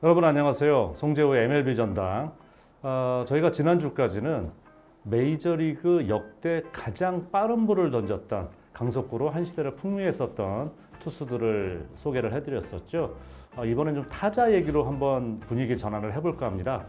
여러분 안녕하세요. 송재호의 MLB 전당. 저희가 지난주까지는 메이저리그 역대 가장 빠른 볼을 던졌던 강속구로 한 시대를 풍미했었던 투수들을 소개를 해드렸었죠. 이번엔 좀 타자 얘기로 한번 분위기 전환을 해볼까 합니다.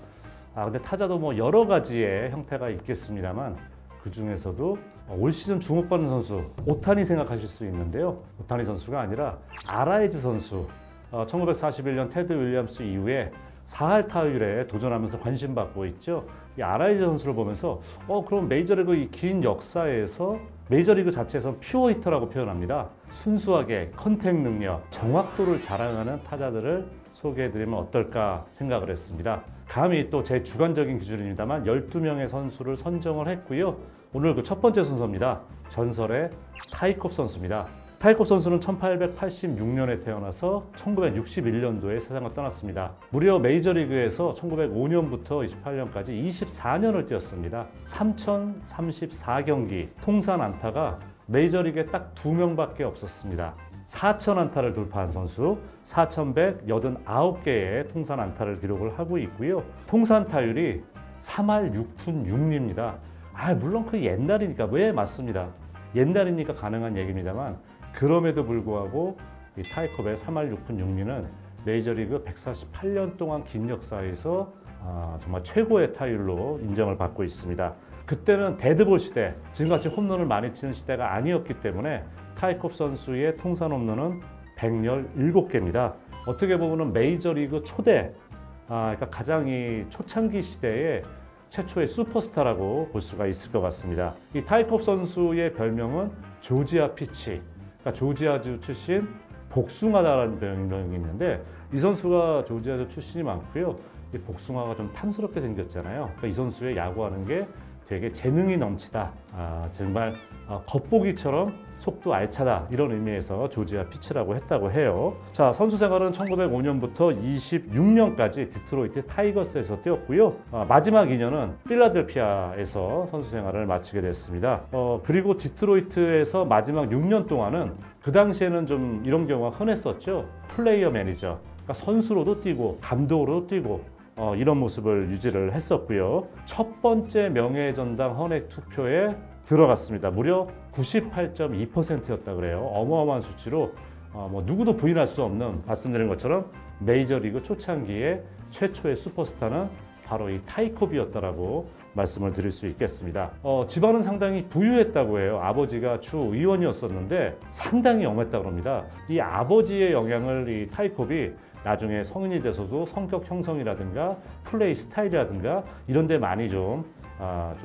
근데 타자도 뭐 여러 가지의 형태가 있겠습니다만 그 중에서도 올 시즌 주목받는 선수 오타니 생각하실 수 있는데요. 오타니 선수가 아니라 아라이즈 선수. 1941년 테드 윌리엄스 이후에 4할 타율에 도전하면서 관심받고 있죠. 이 아라이즈 선수를 보면서 그럼 메이저리그 이 긴 역사에서 메이저리그 자체에서는 퓨어 히터라고 표현합니다. 순수하게 컨택 능력, 정확도를 자랑하는 타자들을 소개해드리면 어떨까 생각을 했습니다. 감히 또 제 주관적인 기준입니다만 12명의 선수를 선정을 했고요. 오늘 그 첫 번째 순서입니다. 전설의 타이콥 선수입니다. 타이콥 선수는 1886년에 태어나서 1961년도에 세상을 떠났습니다. 무려 메이저리그에서 1905년부터 28년까지 24년을 뛰었습니다. 3034경기, 통산 안타가 메이저리그에 딱 2명밖에 없었습니다. 4000안타를 돌파한 선수, 4189개의 통산 안타를 기록을 하고 있고요. 통산 타율이 3할 6푼 6리입니다. 물론 그 옛날이니까 왜 맞습니다. 옛날이니까 가능한 얘기입니다만 그럼에도 불구하고 이 타이콥의 3할 6푼 6리는 메이저리그 148년 동안 긴 역사에서 정말 최고의 타율로 인정을 받고 있습니다. 그때는 데드볼 시대, 지금같이 홈런을 많이 치는 시대가 아니었기 때문에 타이콥 선수의 통산 홈런은 117개입니다. 어떻게 보면 메이저리그 초대, 그러니까 가장 이 초창기 시대에 최초의 슈퍼스타라고 볼 수가 있을 것 같습니다. 이 타이콥 선수의 별명은 조지아 피치, 그러니까 조지아주 출신 복숭아다라는 별명이 있는데 이 선수가 조지아주 출신이 많고요. 이 복숭아가 좀 탐스럽게 생겼잖아요. 그러니까 이 선수의 야구하는 게 되게 재능이 넘치다. 정말 겉보기처럼 속도 알차다. 이런 의미에서 조지아 피치라고 했다고 해요. 자, 선수 생활은 1905년부터 26년까지 디트로이트 타이거스에서 뛰었고요. 마지막 2년은 필라델피아에서 선수 생활을 마치게 됐습니다. 그리고 디트로이트에서 마지막 6년 동안은 그 당시에는 좀 이런 경우가 흔했었죠. 플레이어 매니저. 그러니까 선수로도 뛰고 감독으로도 뛰고 이런 모습을 유지를 했었고요. 첫 번째 명예전당 헌액 투표에 들어갔습니다. 무려 98.2%였다 그래요. 어마어마한 수치로 누구도 부인할 수 없는, 말씀드린 것처럼 메이저리그 초창기에 최초의 슈퍼스타는 바로 이 타이콥이었다라고 말씀을 드릴 수 있겠습니다. 집안은 상당히 부유했다고 해요. 아버지가 주 의원이었었는데 상당히 엄했다고 합니다. 이 아버지의 영향을 이 타이콥이 나중에 성인이 돼서도 성격 형성이라든가 플레이 스타일이라든가 이런 데 많이 좀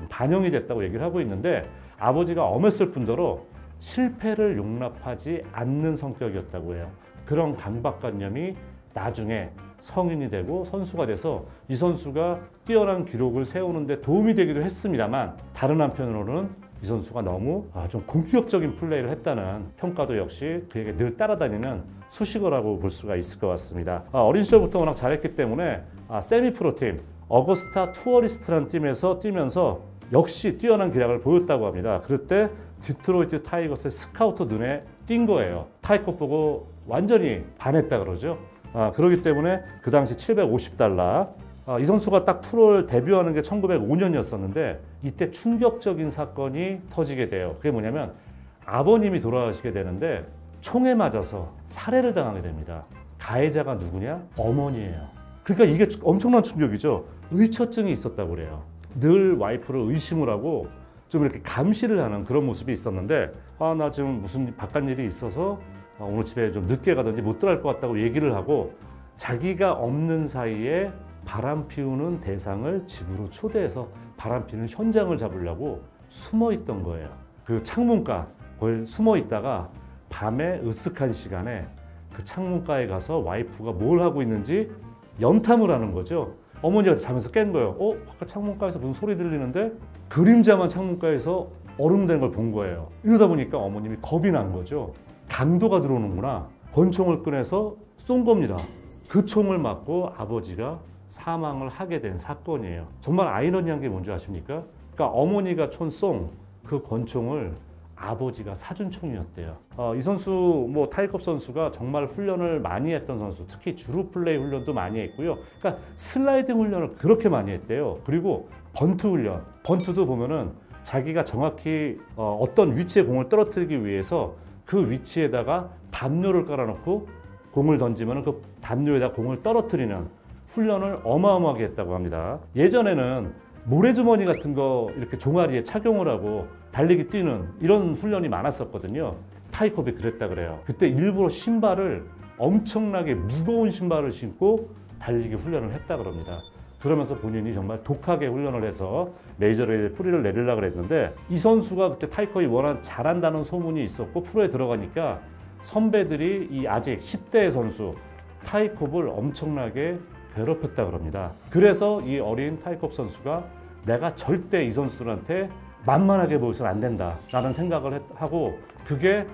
반영이 됐다고 얘기를 하고 있는데, 아버지가 엄했을 뿐더러 실패를 용납하지 않는 성격이었다고 해요. 그런 강박관념이 나중에 성인이 되고 선수가 돼서 이 선수가 뛰어난 기록을 세우는 데 도움이 되기도 했습니다만, 다른 한편으로는 이 선수가 너무 좀 공격적인 플레이를 했다는 평가도 역시 그에게 늘 따라다니는 수식어라고 볼 수가 있을 것 같습니다. 어린 시절부터 워낙 잘했기 때문에 세미프로팀 어거스타 투어리스트라는 팀에서 뛰면서 역시 뛰어난 기량을 보였다고 합니다. 그럴 때 디트로이트 타이거스의 스카우터 눈에 띈 거예요. 타이콥 보고 완전히 반했다 그러죠. 그렇기 때문에 그 당시 $750, 이 선수가 딱 프로를 데뷔하는 게 1905년이었었는데 이때 충격적인 사건이 터지게 돼요. 그게 뭐냐면 아버님이 돌아가시게 되는데 총에 맞아서 살해를 당하게 됩니다. 가해자가 누구냐? 어머니예요. 그러니까 이게 엄청난 충격이죠. 의처증이 있었다고 그래요. 늘 와이프를 의심을 하고 좀 이렇게 감시를 하는 그런 모습이 있었는데, 나 지금 무슨 바깥 일이 있어서 오늘 집에 좀 늦게 가든지 못 들어갈 것 같다고 얘기를 하고, 자기가 없는 사이에 바람 피우는 대상을 집으로 초대해서 바람 피는 현장을 잡으려고 숨어 있던 거예요. 그 창문가 거기 숨어 있다가 밤에 으슥한 시간에 그 창문가에 가서 와이프가 뭘 하고 있는지 염탐을 하는 거죠. 어머니가 자면서 깬 거예요. 아까 창문가에서 무슨 소리 들리는데 그림자만 창문가에서 얼음된 걸 본 거예요. 이러다 보니까 어머님이 겁이 난 거죠. 강도가 들어오는구나. 권총을 꺼내서 쏜 겁니다. 그 총을 맞고 아버지가 사망을 하게 된 사건이에요. 정말 아이러니한 게 뭔지 아십니까? 그러니까 어머니가 쏜 그 권총을 아버지가 사준총이었대요. 이 선수 타이컵 선수가 정말 훈련을 많이 했던 선수, 특히 주루 플레이 훈련도 많이 했고요. 그러니까 슬라이딩 훈련을 그렇게 많이 했대요. 그리고 번트 훈련, 번트도 보면은 자기가 정확히 어떤 위치에 공을 떨어뜨리기 위해서 그 위치에다가 담요를 깔아놓고 공을 던지면 그 담요에다 공을 떨어뜨리는 훈련을 어마어마하게 했다고 합니다. 예전에는 모래주머니 같은 거 이렇게 종아리에 착용을 하고 달리기 뛰는 이런 훈련이 많았었거든요. 타이컵이 그랬다 그래요. 그때 일부러 신발을 엄청나게 무거운 신발을 신고 달리기 훈련을 했다 그럽니다. 그러면서 본인이 정말 독하게 훈련을 해서 메이저리그에 뿌리를 내리려고 그랬는데 이 선수가 그때 타이컵이 워낙 잘한다는 소문이 있었고 프로에 들어가니까 선배들이 이 아직 10대 선수 타이컵을 엄청나게 괴롭혔다 그럽니다. 그래서 이 어린 타이컵 선수가 내가 절대 이 선수들한테 만만하게 보여서는 안 된다 라는 생각을 하고 그게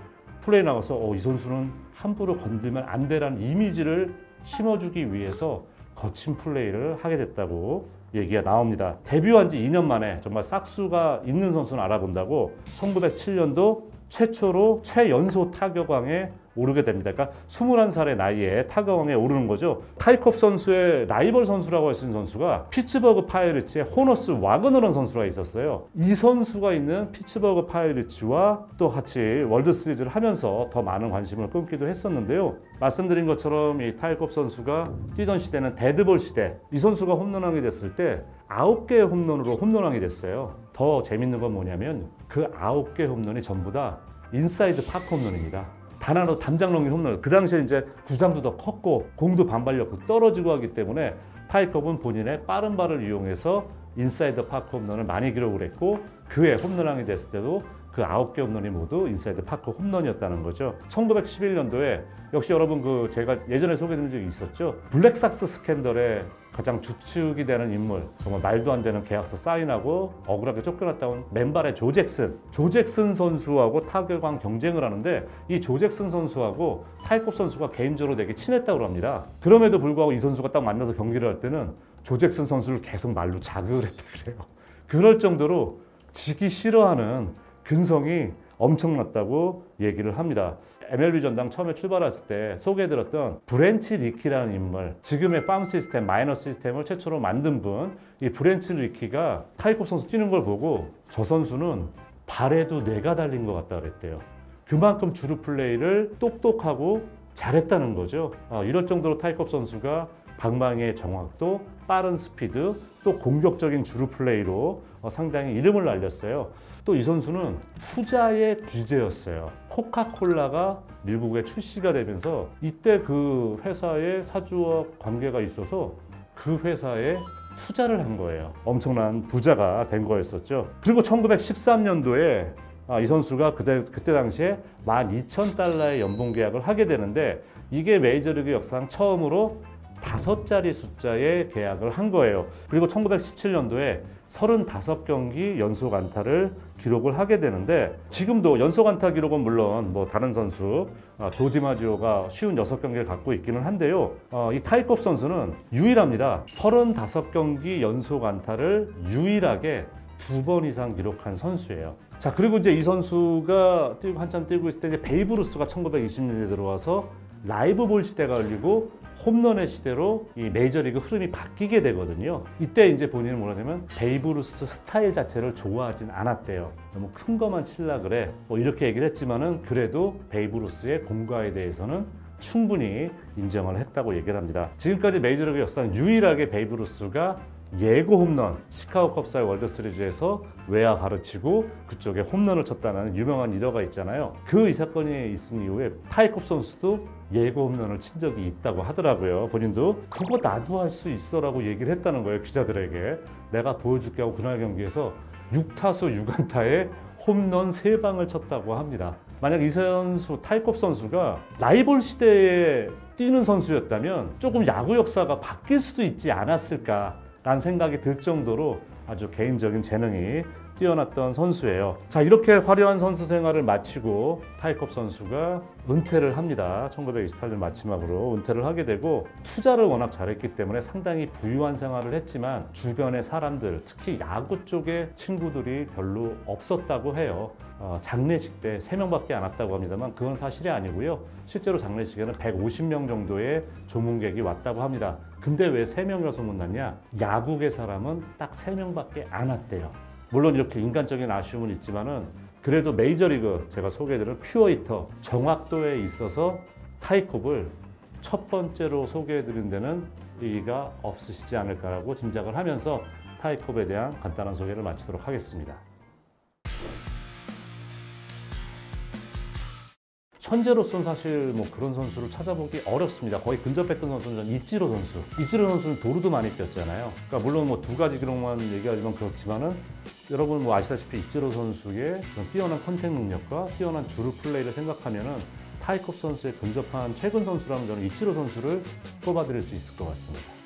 플레이 나가서 이 선수는 함부로 건들면 안 돼라는 이미지를 심어주기 위해서 거친 플레이를 하게 됐다고 얘기가 나옵니다. 데뷔한 지 2년 만에 정말 싹수가 있는 선수는 알아본다고 1907년도 최초로 최연소 타격왕에 오르게 됩니다. 그러니까 21살의 나이에 타격왕에 오르는 거죠. 타이컵 선수의 라이벌 선수라고 할 수 있는 선수가 피츠버그 파이리츠의 호너스 와그너라는 선수가 있었어요. 이 선수가 있는 피츠버그 파이리츠와 또 같이 월드 시리즈를 하면서 더 많은 관심을 끊기도 했었는데요. 말씀드린 것처럼 이 타이컵 선수가 뛰던 시대는 데드볼 시대. 이 선수가 홈런왕이 됐을 때 9개의 홈런으로 홈런왕이 됐어요. 더 재밌는 건 뭐냐면 그 9개 홈런이 전부 다 인사이드 파크 홈런입니다. 단 하나도 담장 넘긴 홈런. 그 당시에 이제 구장도 더 컸고 공도 반발력도 떨어지고 하기 때문에 타이컵은 본인의 빠른 발을 이용해서 인사이드 파크 홈런을 많이 기록을 했고 그해 홈런왕이 됐을 때도 그 9개 홈런이 모두 인사이드 파크 홈런이었다는 거죠. 1911년도에 역시 여러분 제가 예전에 소개해드린 적이 있었죠. 블랙삭스 스캔들의 가장 주축이 되는 인물, 정말 말도 안 되는 계약서 사인하고 억울하게 쫓겨났다 온 맨발의 조 잭슨 선수하고 타격왕 경쟁을 하는데 이 조 잭슨 선수하고 타이컵 선수가 개인적으로 되게 친했다고 합니다. 그럼에도 불구하고 이 선수가 딱 만나서 경기를 할 때는 조 잭슨 선수를 계속 말로 자극을 했다 그래요. 그럴 정도로 지기 싫어하는 근성이 엄청났다고 얘기를 합니다. MLB 전당 처음에 출발했을 때 소개해드렸던 브랜치 리키라는 인물, 지금의 팜 시스템, 마이너 시스템을 최초로 만든 분, 이 브랜치 리키가 타이컵 선수 뛰는 걸 보고 저 선수는 발에도 뇌가 달린 것 같다 그랬대요. 그만큼 주루 플레이를 똑똑하고 잘했다는 거죠. 이럴 정도로 타이컵 선수가 방망이의 정확도, 빠른 스피드, 또 공격적인 주루 플레이로 상당히 이름을 날렸어요. 또 이 선수는 투자의 귀재였어요. 코카콜라가 미국에 출시가 되면서 이때 그 회사의 사주와 관계가 있어서 그 회사에 투자를 한 거예요. 엄청난 부자가 된 거였었죠. 그리고 1913년도에 이 선수가 그때 당시에 $12,000의 연봉 계약을 하게 되는데 이게 메이저리그 역사상 처음으로 5자리 숫자의 계약을 한 거예요. 그리고 1917년도에 35경기 연속 안타를 기록을 하게 되는데 지금도 연속 안타 기록은 물론 다른 선수 조 디마지오가 56경기를 갖고 있기는 한데요. 이 타이컵 선수는 유일합니다. 35경기 연속 안타를 유일하게 2번 이상 기록한 선수예요. 자, 그리고 이제 이 선수가 한참 뛰고 있을 때 이제 베이브 루스가 1920년대에 들어와서 라이브 볼 시대가 열리고 홈런의 시대로 이 메이저리그 흐름이 바뀌게 되거든요. 이때 이제 본인은 뭐냐면 베이브 루스 스타일 자체를 좋아하진 않았대요. 너무 큰 거만 칠라 그래. 이렇게 얘기를 했지만은 그래도 베이브 루스의 공과에 대해서는 충분히 인정을 했다고 얘기를 합니다. 지금까지 메이저리그 역사상 유일하게 베이브 루스가 예고 홈런, 시카고 컵스의 월드 시리즈에서 외야 가르치고 그쪽에 홈런을 쳤다는 유명한 일화가 있잖아요. 이 사건이 있은 이후에 타이컵 선수도 예고 홈런을 친 적이 있다고 하더라고요. 본인도 그거 나도 할 수 있어 라고 얘기를 했다는 거예요. 기자들에게. 내가 보여줄게 하고 그날 경기에서 6타수 6안타에 홈런 3방을 쳤다고 합니다. 만약 이 선수, 타이컵 선수가 라이벌 시대에 뛰는 선수였다면 조금 야구 역사가 바뀔 수도 있지 않았을까 라는 생각이 들 정도로 아주 개인적인 재능이 뛰어났던 선수예요. 자, 이렇게 화려한 선수 생활을 마치고 타이컵 선수가 은퇴를 합니다. 1928년 마지막으로 은퇴를 하게 되고 투자를 워낙 잘했기 때문에 상당히 부유한 생활을 했지만 주변의 사람들, 특히 야구 쪽의 친구들이 별로 없었다고 해요. 장례식 때 3명밖에 안 왔다고 합니다만 그건 사실이 아니고요. 실제로 장례식에는 150명 정도의 조문객이 왔다고 합니다. 근데 왜 3명이라서 소문났냐? 야구계 사람은 딱 3명밖에 안 왔대요. 물론 이렇게 인간적인 아쉬움은 있지만은 그래도 메이저리그 제가 소개해드린 퓨어히터 정확도에 있어서 타이컵을 첫 번째로 소개해드린 데는 의의가 없으시지 않을까라고 짐작을 하면서 타이컵에 대한 간단한 소개를 마치도록 하겠습니다. 현재로서는 사실 뭐 그런 선수를 찾아보기 어렵습니다. 거의 근접했던 선수는 이치로 선수. 이치로 선수는 도루도 많이 뛰었잖아요. 그러니까 물론 뭐 2가지 기록만 얘기하지만 그렇지만은 여러분 뭐 아시다시피 이치로 선수의 그런 뛰어난 컨택 능력과 뛰어난 주루 플레이를 생각하면은 타이컵 선수에 근접한 최근 선수라면 저는 이치로 선수를 뽑아드릴 수 있을 것 같습니다.